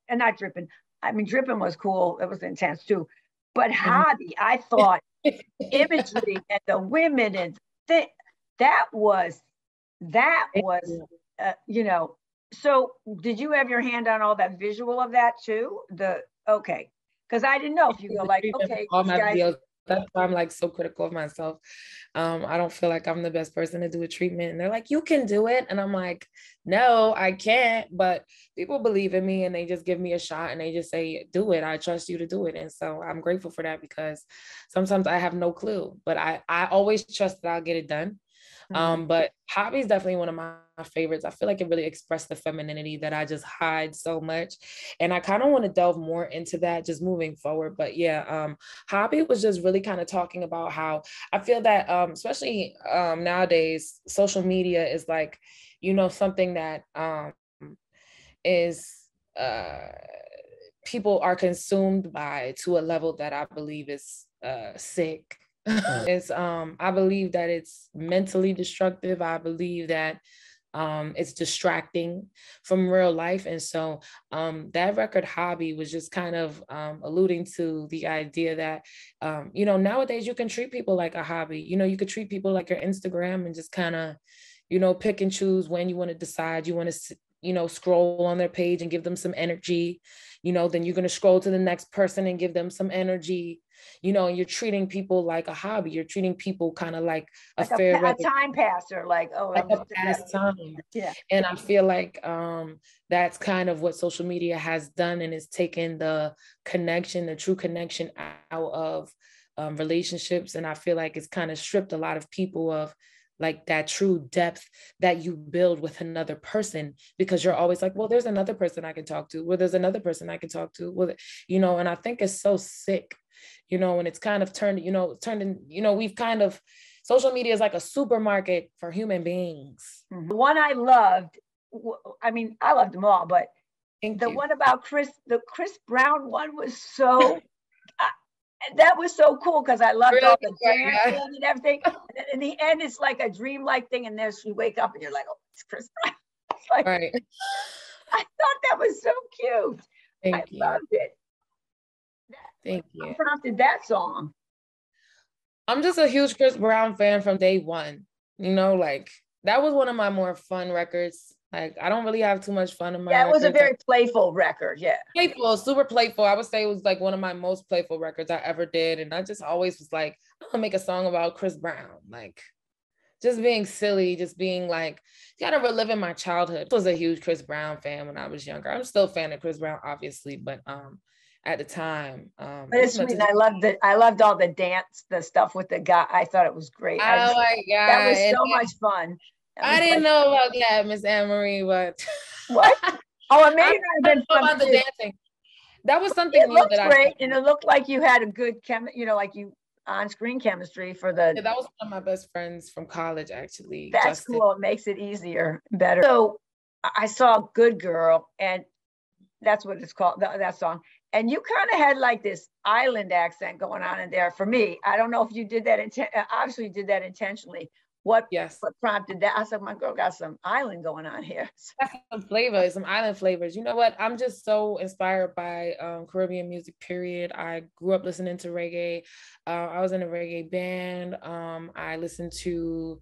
and not dripping. I mean, dripping was cool. It was intense too. But hobby, I thought imagery and the women and that was that was you know. So did you have your hand on all that visual of that too? Okay, because I didn't know if you go like, okay, all these my guys. videos. That's why I'm like so critical of myself. I don't feel like I'm the best person to do a treatment. And they're like, you can do it. And I'm like, no, I can't. But people believe in me and they just give me a shot and they just say, do it. I trust you to do it. And so I'm grateful for that because sometimes I have no clue, but I always trust that I'll get it done. But hobby is definitely one of my favorites. I feel like it really expressed the femininity that I just hide so much. And I kind of want to delve more into that just moving forward. But yeah, hobby was just really kind of talking about how I feel that especially nowadays, social media is like, something that is people are consumed by to a level that I believe is sick. It's I believe that it's mentally destructive. I believe that it's distracting from real life. And so that record Hobby was just kind of alluding to the idea that nowadays you can treat people like a hobby. You could treat people like your Instagram and just kind of pick and choose when you want to decide you want to scroll on their page and give them some energy. Then you're going to scroll to the next person and give them some energy. And you're treating people like a hobby. You're treating people kind of like a time passer, like, oh, like a pastime. Yeah. And I feel like that's kind of what social media has done, and it's taken the true connection out of relationships. And I feel like it's kind of stripped a lot of people of like that true depth that you build with another person, because you're always like, well, there's another person I can talk to. Well, there's another person I can talk to. Well, and I think it's so sick, and it's kind of turned in, we've kind of, social media is like a supermarket for human beings. The one I loved, I mean, I loved them all, but one about the Chris Brown one was so, that was so cool because I loved all the dancing and everything. And then in the end, it's like a dreamlike thing. And then you wake up and you're like, oh, it's Chris Brown. Like, right. I thought that was so cute. Thank you. Loved it. Thank you. Who prompted that song? I'm just a huge Chris Brown fan from day one. Like that was one of my more fun records. Like I don't really have too much fun in my records. It was a very playful record. Yeah. Playful, super playful. I would say it was like one of my most playful records I ever did. And I just always was like, I'm gonna make a song about Chris Brown. Like just being silly, just being like, kind of reliving my childhood. I was a huge Chris Brown fan when I was younger. I'm still a fan of Chris Brown, obviously, but at the time. But it's sweet. I loved all the dance, the stuff with the guy. I thought it was great. Oh my God. That was so much fun. I didn't know about that, Miss Anne-Marie, but what? Oh, it may have been fun about the dancing. That was something new that great, and it looked like you had a good like you on-screen chemistry for the. Yeah, that was one of my best friends from college, actually. That's Justin. Cool. It makes it easier, better. So I saw Good Girl, and that's what it's called, that song. And you kind of had like this island accent going on in there for me. I don't know if you did that. Obviously, you did that intentionally. What prompted that? I said, my girl got some island going on here. Some flavors, some island flavors. You know what? I'm just so inspired by Caribbean music, period. I grew up listening to reggae. I was in a reggae band. I listened to